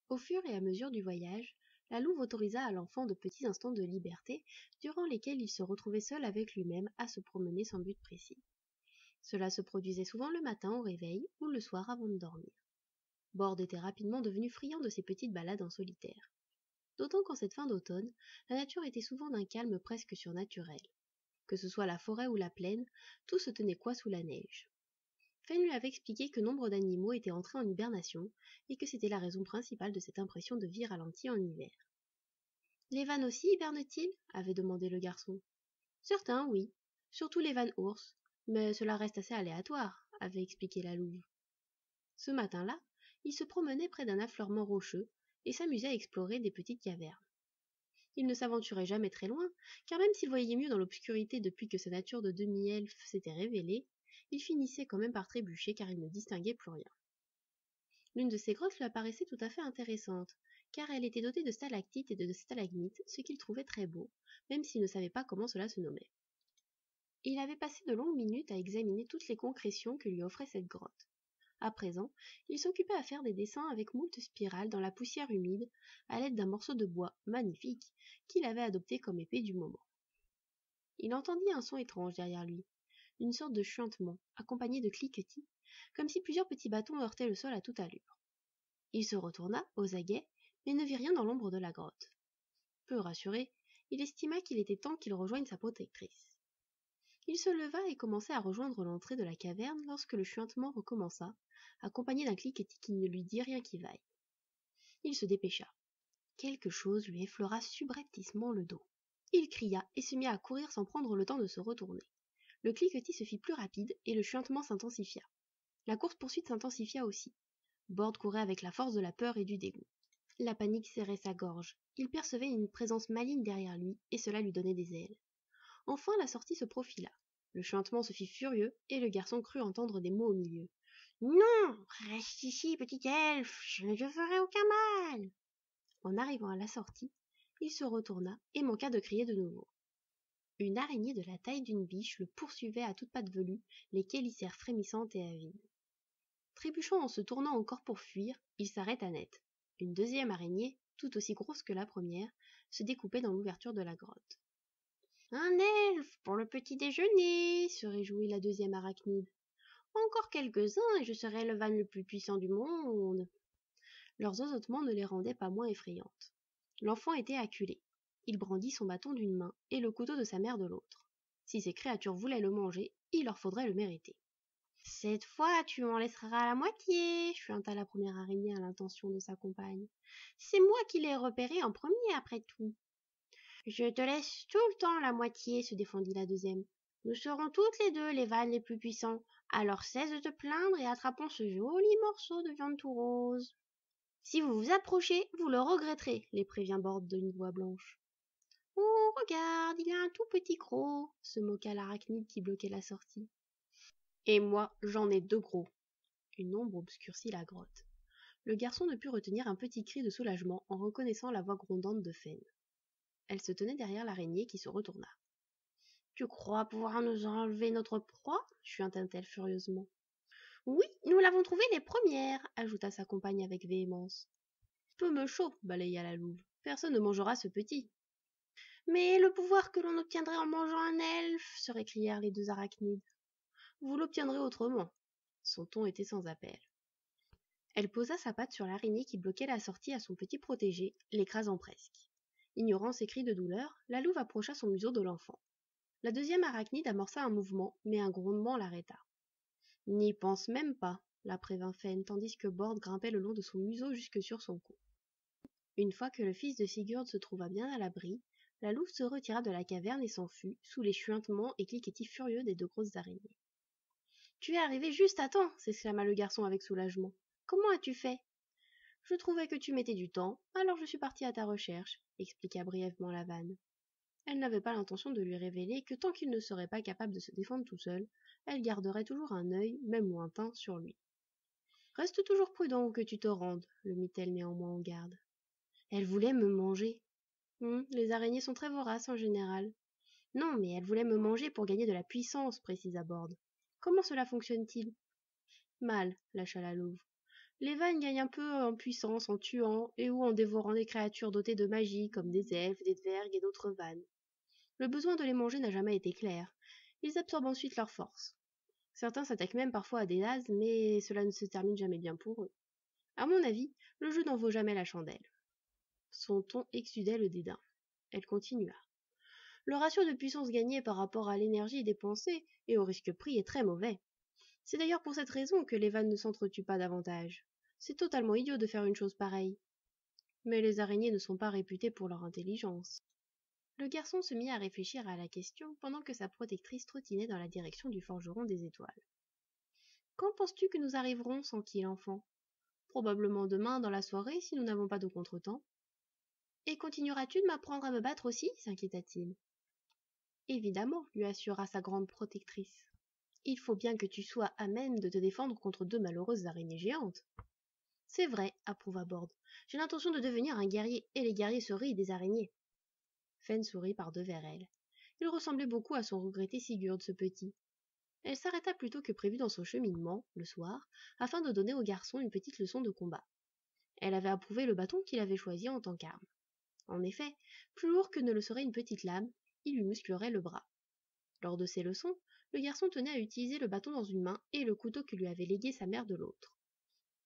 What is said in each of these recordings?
Au fur et à mesure du voyage, la louve autorisa à l'enfant de petits instants de liberté, durant lesquels il se retrouvait seul avec lui-même à se promener sans but précis. Cela se produisait souvent le matin au réveil ou le soir avant de dormir. Bord était rapidement devenu friand de ces petites balades en solitaire. D'autant qu'en cette fin d'automne, la nature était souvent d'un calme presque surnaturel. Que ce soit la forêt ou la plaine, tout se tenait coi sous la neige. Fenn lui avait expliqué que nombre d'animaux étaient entrés en hibernation et que c'était la raison principale de cette impression de vie ralentie en hiver. Les vannes aussi hibernent-ils avait demandé le garçon. Certains, oui, surtout les vannes ours, mais cela reste assez aléatoire, avait expliqué la louve. Ce matin-là, il se promenait près d'un affleurement rocheux et s'amusait à explorer des petites cavernes. Il ne s'aventurait jamais très loin, car même s'il voyait mieux dans l'obscurité depuis que sa nature de demi-elfe s'était révélée, il finissait quand même par trébucher car il ne distinguait plus rien. L'une de ces grottes lui apparaissait tout à fait intéressante, car elle était dotée de stalactites et de stalagmites, ce qu'il trouvait très beau, même s'il ne savait pas comment cela se nommait. Il avait passé de longues minutes à examiner toutes les concrétions que lui offrait cette grotte. À présent, il s'occupait à faire des dessins avec moult spirales dans la poussière humide, à l'aide d'un morceau de bois magnifique qu'il avait adopté comme épée du moment. Il entendit un son étrange derrière lui, une sorte de chuintement, accompagné de cliquetis, comme si plusieurs petits bâtons heurtaient le sol à toute allure. Il se retourna, aux aguets, mais ne vit rien dans l'ombre de la grotte. Peu rassuré, il estima qu'il était temps qu'il rejoigne sa protectrice. Il se leva et commençait à rejoindre l'entrée de la caverne lorsque le chuintement recommença, accompagné d'un cliquetis qui ne lui dit rien qui vaille. Il se dépêcha. Quelque chose lui effleura subrepticement le dos. Il cria et se mit à courir sans prendre le temps de se retourner. Le cliquetis se fit plus rapide et le chuintement s'intensifia. La course-poursuite s'intensifia aussi. Bord courait avec la force de la peur et du dégoût. La panique serrait sa gorge. Il percevait une présence maligne derrière lui et cela lui donnait des ailes. Enfin la sortie se profila. Le chuintement se fit furieux et le garçon crut entendre des mots au milieu. « Non, reste ici, petit elfe, je ne te ferai aucun mal !» En arrivant à la sortie, il se retourna et manqua de crier de nouveau. Une araignée de la taille d'une biche le poursuivait à toutes pattes velues, les chélicères frémissantes et avides. Trébuchant en se tournant encore pour fuir, il s'arrêta net. Une deuxième araignée, tout aussi grosse que la première, se découpait dans l'ouverture de la grotte. « Un elfe pour le petit déjeuner !» se réjouit la deuxième arachnide. « Encore quelques-uns et je serai le van le plus puissant du monde !» Leurs zozotements ne les rendaient pas moins effrayantes. L'enfant était acculé. Il brandit son bâton d'une main et le couteau de sa mère de l'autre. Si ces créatures voulaient le manger, il leur faudrait le mériter. « Cette fois, tu en laisseras la moitié !» chuinta la première araignée à l'intention de sa compagne. « C'est moi qui l'ai repéré en premier, après tout. »« Je te laisse tout le temps la moitié, » se défendit la deuxième. « Nous serons toutes les deux les vannes les plus puissants. Alors cesse de te plaindre et attrapons ce joli morceau de viande tout rose. » « Si vous vous approchez, vous le regretterez, » les prévient Bord d'une voix blanche. « Oh, regarde, il y a un tout petit croc !» se moqua l'arachnide qui bloquait la sortie. « Et moi, j'en ai 2 gros. » Une ombre obscurcit la grotte. Le garçon ne put retenir un petit cri de soulagement en reconnaissant la voix grondante de Fenn. Elle se tenait derrière l'araignée qui se retourna. « Tu crois pouvoir nous enlever notre proie ?» chuinta-t-elle furieusement. « Oui, nous l'avons trouvée les premières !» ajouta sa compagne avec véhémence. « Peu me chaud !» balaya la louve. « Personne ne mangera ce petit. »« Mais le pouvoir que l'on obtiendrait en mangeant un elfe !» se récrièrent les 2 arachnides. « Vous l'obtiendrez autrement. » Son ton était sans appel. Elle posa sa patte sur l'araignée qui bloquait la sortie à son petit protégé, l'écrasant presque. Ignorant ses cris de douleur, la louve approcha son museau de l'enfant. La deuxième arachnide amorça un mouvement, mais un grondement l'arrêta. « N'y pense même pas !» la prévint Fenn, tandis que Bord grimpait le long de son museau jusque sur son cou. Une fois que le fils de Sigurd se trouva bien à l'abri, la louve se retira de la caverne et s'enfuit, sous les chuintements et cliquetis furieux des 2 grosses araignées. « Tu es arrivé juste à temps !» s'exclama le garçon avec soulagement. « Comment as-tu fait ?»« Je trouvais que tu mettais du temps, alors je suis parti à ta recherche, » expliqua brièvement la vanne. Elle n'avait pas l'intention de lui révéler que tant qu'il ne serait pas capable de se défendre tout seul, elle garderait toujours un œil, même lointain, sur lui. « Reste toujours prudent où que tu te rendes, » le mit-elle néanmoins en garde. Elle voulait me manger. Les araignées sont très voraces en général. Non, mais elle voulait me manger pour gagner de la puissance, précisa Bord. Comment cela fonctionne-t-il ? Mal, lâcha la louve. Les vannes gagnent un peu en puissance en tuant et ou en dévorant des créatures dotées de magie comme des elfes, des dvergs et d'autres vannes. Le besoin de les manger n'a jamais été clair. Ils absorbent ensuite leur force. Certains s'attaquent même parfois à des nazes, mais cela ne se termine jamais bien pour eux. À mon avis, le jeu n'en vaut jamais la chandelle. Son ton exudait le dédain. Elle continua. Le ratio de puissance gagnée par rapport à l'énergie dépensée et au risque pris est très mauvais. C'est d'ailleurs pour cette raison que les vannes ne s'entretuent pas davantage. C'est totalement idiot de faire une chose pareille. Mais les araignées ne sont pas réputées pour leur intelligence. Le garçon se mit à réfléchir à la question pendant que sa protectrice trottinait dans la direction du forgeron des étoiles. Quand penses-tu que nous arriverons, s'enquit l'enfant? Probablement demain dans la soirée si nous n'avons pas de contretemps. Et continueras-tu de m'apprendre à me battre aussi? S'inquiéta-t-il. Évidemment, lui assura sa grande protectrice. Il faut bien que tu sois à même de te défendre contre deux malheureuses araignées géantes. C'est vrai, approuva Borde. J'ai l'intention de devenir un guerrier, et les guerriers se rient des araignées. Fen sourit par-devers elle. Il ressemblait beaucoup à son regretté Sigurd, ce petit. Elle s'arrêta plus tôt que prévu dans son cheminement, le soir, afin de donner au garçon une petite leçon de combat. Elle avait approuvé le bâton qu'il avait choisi en tant qu'arme. En effet, plus lourd que ne le serait une petite lame, il lui musclerait le bras. Lors de ces leçons, le garçon tenait à utiliser le bâton dans une main et le couteau que lui avait légué sa mère de l'autre.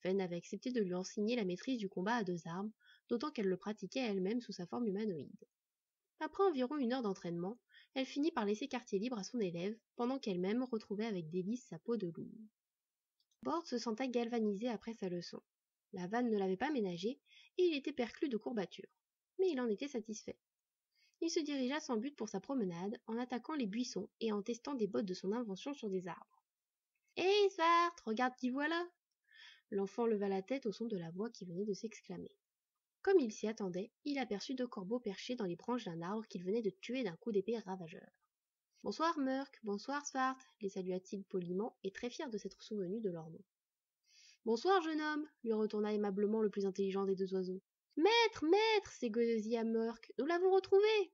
Fen avait accepté de lui enseigner la maîtrise du combat à deux armes, d'autant qu'elle le pratiquait elle-même sous sa forme humanoïde. Après environ une heure d'entraînement, elle finit par laisser quartier libre à son élève, pendant qu'elle-même retrouvait avec délice sa peau de loup. Borde se sentait galvanisé après sa leçon. La vanne ne l'avait pas ménagé, et il était perclus de courbatures. Mais il en était satisfait. Il se dirigea sans but pour sa promenade, en attaquant les buissons et en testant des bottes de son invention sur des arbres. Hé, Svart, regarde qui voilà! L'enfant leva la tête au son de la voix qui venait de s'exclamer. Comme il s'y attendait, il aperçut deux corbeaux perchés dans les branches d'un arbre qu'il venait de tuer d'un coup d'épée ravageur. Bonsoir, Murk, bonsoir, Svart, les salua-t-il poliment et très fier de s'être souvenu de leur nom. Bonsoir, jeune homme, lui retourna aimablement le plus intelligent des deux oiseaux. Maître, maître, s'égosilla Murk, nous l'avons retrouvé!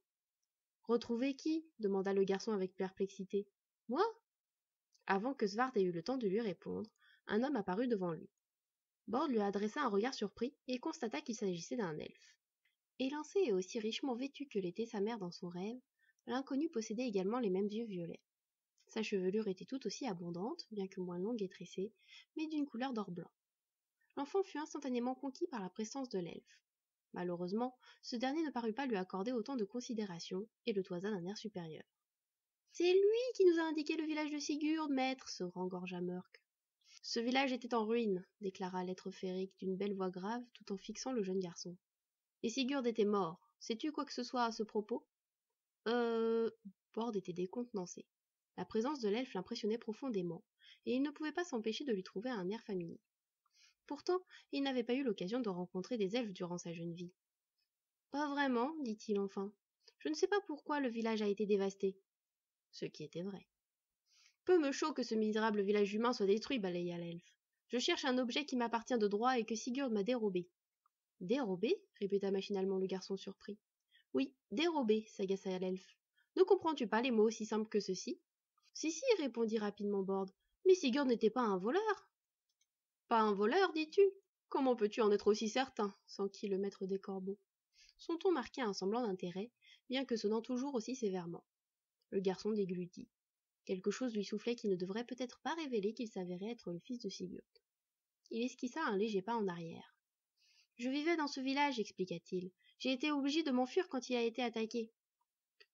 Retrouvé qui? Demanda le garçon avec perplexité. Moi? Avant que Svart ait eu le temps de lui répondre, un homme apparut devant lui. Borde lui adressa un regard surpris et constata qu'il s'agissait d'un elfe. Élancé et aussi richement vêtu que l'était sa mère dans son rêve, l'inconnu possédait également les mêmes yeux violets. Sa chevelure était tout aussi abondante, bien que moins longue et tressée, mais d'une couleur d'or blanc. L'enfant fut instantanément conquis par la présence de l'elfe. Malheureusement, ce dernier ne parut pas lui accorder autant de considération et le toisa d'un air supérieur. C'est lui qui nous a indiqué le village de Sigurd, maître, se rengorgea Murk. Ce village était en ruine, déclara l'être féerique d'une belle voix grave tout en fixant le jeune garçon. Et Sigurd était mort. Sais-tu quoi que ce soit à ce propos? Borde était décontenancé. La présence de l'elfe l'impressionnait profondément, et il ne pouvait pas s'empêcher de lui trouver un air familier. Pourtant, il n'avait pas eu l'occasion de rencontrer des elfes durant sa jeune vie. Pas vraiment, dit-il enfin. Je ne sais pas pourquoi le village a été dévasté. Ce qui était vrai. Peu me chaud que ce misérable village humain soit détruit, balaya l'elfe. Je cherche un objet qui m'appartient de droit et que Sigurd m'a dérobé. Dérobé? Répéta machinalement le garçon surpris. Oui, dérobé, s'agaça l'elfe. Ne comprends-tu pas les mots aussi simples que ceci? Si, si, répondit rapidement Borde. Mais Sigurd n'était pas un voleur. Pas un voleur, dis-tu? Comment peux-tu en être aussi certain? S'enquit le maître des corbeaux. Son ton marquait un semblant d'intérêt, bien que sonnant toujours aussi sévèrement. Le garçon déglutit. Quelque chose lui soufflait qu'il ne devrait peut-être pas révéler qu'il s'avérait être le fils de Sigurd. Il esquissa un léger pas en arrière. Je vivais dans ce village, expliqua-t-il. J'ai été obligé de m'enfuir quand il a été attaqué.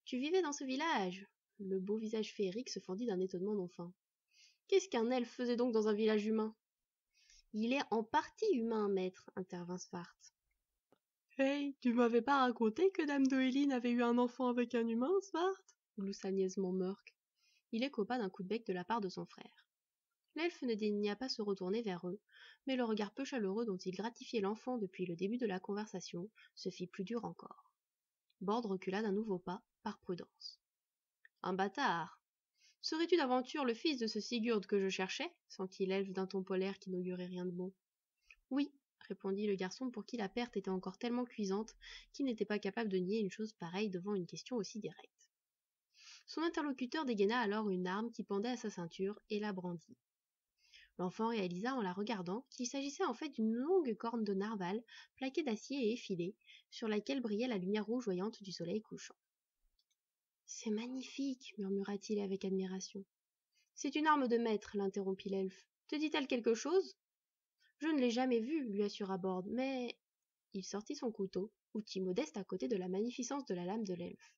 Tu vivais dans ce village? Le beau visage féerique se fendit d'un étonnement non fin. Qu'est-ce qu'un elfe faisait donc dans un village humain? Il est en partie humain, maître, intervint Svart. Hey, tu m'avais pas raconté que Dame Doéline avait eu un enfant avec un humain, Svart? Gloussa niaisement Murk. Il écopa d'un coup de bec de la part de son frère. L'elfe ne daigna pas se retourner vers eux, mais le regard peu chaleureux dont il gratifiait l'enfant depuis le début de la conversation se fit plus dur encore. Borde recula d'un nouveau pas, par prudence. Un bâtard! Serais-tu d'aventure le fils de ce Sigurd que je cherchais? S'enquit l'elfe d'un ton polaire qui n'augurait rien de bon. Oui, répondit le garçon pour qui la perte était encore tellement cuisante qu'il n'était pas capable de nier une chose pareille devant une question aussi directe. Son interlocuteur dégaina alors une arme qui pendait à sa ceinture et la brandit. L'enfant réalisa en la regardant qu'il s'agissait en fait d'une longue corne de narval plaquée d'acier et effilée, sur laquelle brillait la lumière rougeoyante du soleil couchant. C'est magnifique, murmura-t-il avec admiration. C'est une arme de maître, l'interrompit l'elfe. Te dit-elle quelque chose? Je ne l'ai jamais vue, lui assura Borde, mais. Il sortit son couteau, outil modeste à côté de la magnificence de la lame de l'elfe.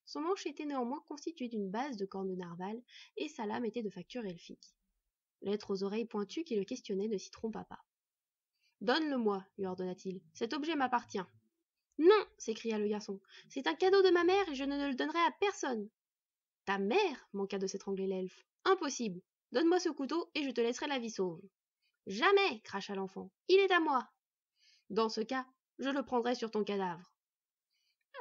Son manche était néanmoins constitué d'une base de corne de narval, et sa lame était de facture elfique. L'être aux oreilles pointues qui le questionnait ne s'y trompa pas. Donne-le-moi, lui ordonna-t-il. Cet objet m'appartient. Non, s'écria le garçon. C'est un cadeau de ma mère et je ne le donnerai à personne. Ta mère manqua de s'étrangler l'elfe. Impossible. Donne-moi ce couteau et je te laisserai la vie sauve. Jamais, cracha l'enfant. Il est à moi. Dans ce cas, je le prendrai sur ton cadavre.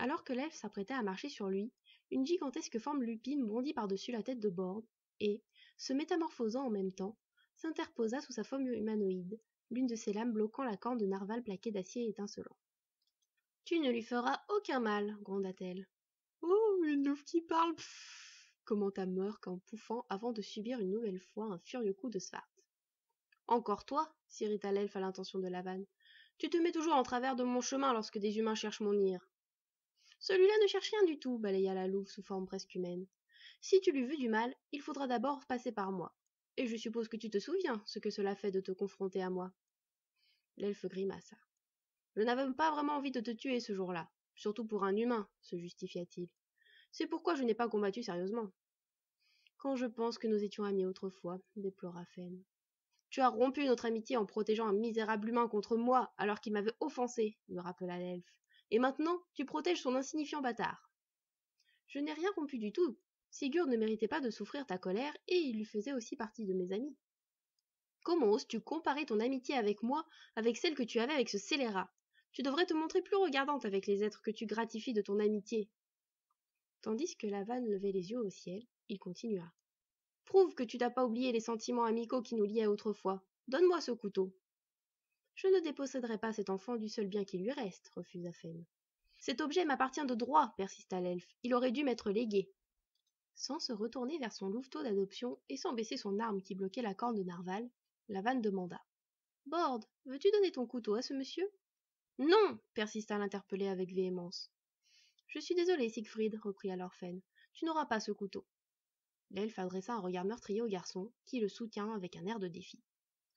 Alors que l'elfe s'apprêtait à marcher sur lui, une gigantesque forme lupine bondit par-dessus la tête de Borde et, se métamorphosant en même temps, s'interposa sous sa forme humanoïde, l'une de ses lames bloquant la corne de narval plaquée d'acier étincelant. Tu ne lui feras aucun mal, gronda-t-elle. Oh, une louve qui parle, pfff, commenta Murk en pouffant avant de subir une nouvelle fois un furieux coup de Svart. Encore toi, s'irrita l'elfe à l'intention de Lavan. Tu te mets toujours en travers de mon chemin lorsque des humains cherchent mon nid. Celui-là ne cherche rien du tout, balaya la louve sous forme presque humaine. Si tu lui veux du mal, il faudra d'abord passer par moi. Et je suppose que tu te souviens ce que cela fait de te confronter à moi. L'elfe grimaça. Je n'avais pas vraiment envie de te tuer ce jour-là, surtout pour un humain, se justifia-t-il. C'est pourquoi je n'ai pas combattu sérieusement. Quand je pense que nous étions amis autrefois, déplora Fen. Tu as rompu notre amitié en protégeant un misérable humain contre moi alors qu'il m'avait offensé, me rappela l'elfe. Et maintenant, tu protèges son insignifiant bâtard. Je n'ai rien rompu du tout. Sigurd ne méritait pas de souffrir ta colère et il lui faisait aussi partie de mes amis. Comment oses-tu comparer ton amitié avec moi avec celle que tu avais avec ce scélérat? Tu devrais te montrer plus regardante avec les êtres que tu gratifies de ton amitié. Tandis que Lavan levait les yeux au ciel, il continua. Prouve que tu n'as pas oublié les sentiments amicaux qui nous liaient autrefois. Donne-moi ce couteau. Je ne déposséderai pas cet enfant du seul bien qui lui reste, refusa Fen. Cet objet m'appartient de droit, persista l'elfe. Il aurait dû m'être légué. Sans se retourner vers son louveteau d'adoption et sans baisser son arme qui bloquait la corne de narval, Lavan demanda. Borde, veux-tu donner ton couteau à ce monsieur? Non, persista l'interpellé avec véhémence. Je suis désolé, Siegfried, reprit alors Fen. Tu n'auras pas ce couteau. L'elfe adressa un regard meurtrier au garçon, qui le soutint avec un air de défi.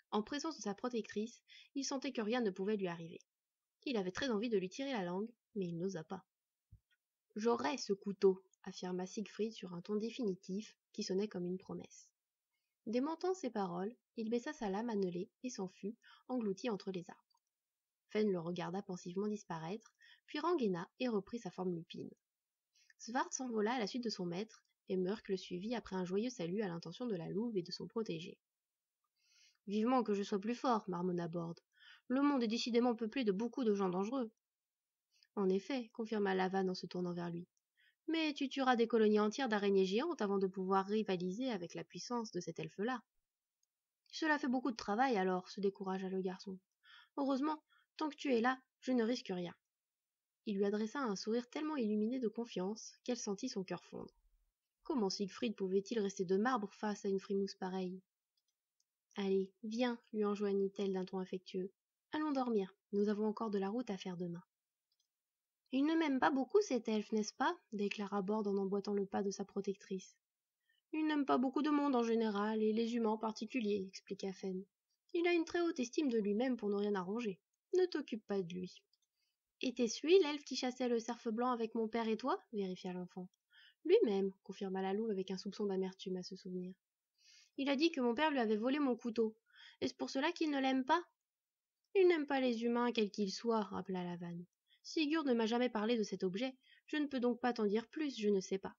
En présence de sa protectrice, il sentait que rien ne pouvait lui arriver. Il avait très envie de lui tirer la langue, mais il n'osa pas. J'aurai ce couteau, affirma Siegfried sur un ton définitif qui sonnait comme une promesse. Démentant ces paroles, il baissa sa lame annelée et s'en fut, englouti entre les arbres. Fen le regarda pensivement disparaître, puis rengaina et reprit sa forme lupine. Svart s'envola à la suite de son maître, et Murk le suivit après un joyeux salut à l'intention de la louve et de son protégé. Vivement que je sois plus fort, marmonna Borde. Le monde est décidément peuplé de beaucoup de gens dangereux. En effet, confirma Lavan en se tournant vers lui. Mais tu tueras des colonies entières d'araignées géantes avant de pouvoir rivaliser avec la puissance de cet elfe-là. Cela fait beaucoup de travail alors, se découragea le garçon. Heureusement, tant que tu es là, je ne risque rien. Il lui adressa un sourire tellement illuminé de confiance qu'elle sentit son cœur fondre. Comment Siegfried pouvait-il rester de marbre face à une frimousse pareille? Allez, viens, lui enjoignit-elle d'un ton affectueux. Allons dormir, nous avons encore de la route à faire demain. Il ne m'aime pas beaucoup cet elfe, n'est-ce pas? Déclara Borde en emboîtant le pas de sa protectrice. Il n'aime pas beaucoup de monde en général, et les humains en particulier, expliqua Fen. Il a une très haute estime de lui-même pour ne rien arranger. Ne t'occupe pas de lui. Était-ce lui l'elfe qui chassait le cerf blanc avec mon père et toi? Vérifia l'enfant. Lui-même, confirma la louve avec un soupçon d'amertume à ce souvenir. Il a dit que mon père lui avait volé mon couteau. Est-ce pour cela qu'il ne l'aime pas? Il n'aime pas les humains, quels qu'ils soient, rappela Lavan. Sigurd ne m'a jamais parlé de cet objet. Je ne peux donc pas t'en dire plus, je ne sais pas.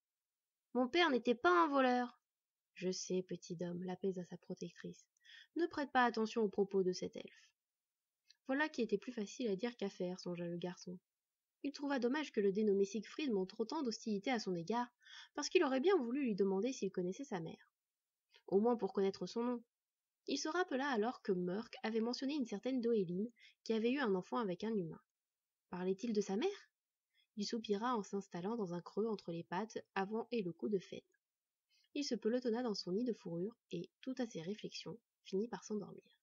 Mon père n'était pas un voleur. Je sais, petit homme, l'apaisa sa protectrice. Ne prête pas attention aux propos de cet elfe. Voilà qui était plus facile à dire qu'à faire, songea le garçon. Il trouva dommage que le dénommé Siegfried montre autant d'hostilité à son égard, parce qu'il aurait bien voulu lui demander s'il connaissait sa mère. Au moins pour connaître son nom. Il se rappela alors que Murk avait mentionné une certaine Doéline qui avait eu un enfant avec un humain. Parlait-il de sa mère? Il soupira en s'installant dans un creux entre les pattes avant et le cou de Fen. Il se pelotonna dans son nid de fourrure et, tout à ses réflexions, finit par s'endormir.